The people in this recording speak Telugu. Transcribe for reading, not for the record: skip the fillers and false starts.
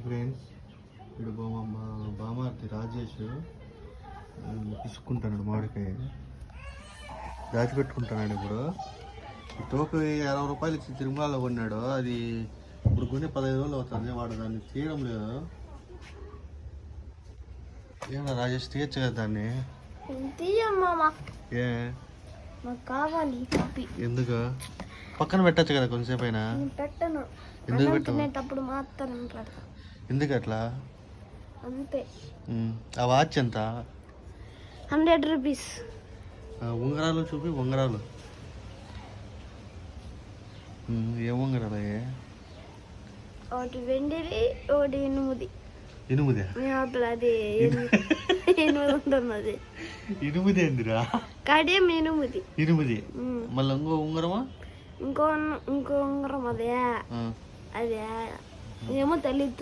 ఫ్రెండ్స్, ఇప్పుడు మా బామార్తి రాజేష్ తీసుకుంటున్నాడు మామిడికాయ, దాచిపెట్టుకుంటున్నాడు. ఇప్పుడు ఈ తోక 60 రూపాయలు ఇచ్చి తిరుమలలో కొన్నాడు. అది ఇప్పుడు కొని 15 రోజులు అవుతుంది. వాడు దాన్ని తీయడం లేదు. ఏమన్నా రాజేష్ తీయచ్చు కదా దాన్ని? ఏ కావాలి? ఎందుకు? పక్కన పెట్టచ్చు కదా కొంచెంసేపు అయినా. పెట్టను. ఎందుకు పెట్టను? మాత్రం ఎందుకు అట్లా? అంతే. ఆ వాచ్ ఎంత? 100 రూపీస్. ఉంగరాలు చూపి. ఉంగరాలు ఏ ఉంగరాలు? ఒకటి వెండిది, ఒకటి ఇనుముది. ఇనుముదే? అది ఎనిమిది ఉంటుంది. ఇనుముది ఏందిరా? కడియం ఇనుముది. ఇనుముది. మళ్ళీ ఇంకో ఉంగరమా? ఇంకో ఉంగరం అదే. అదే ఏమో తెలీదు.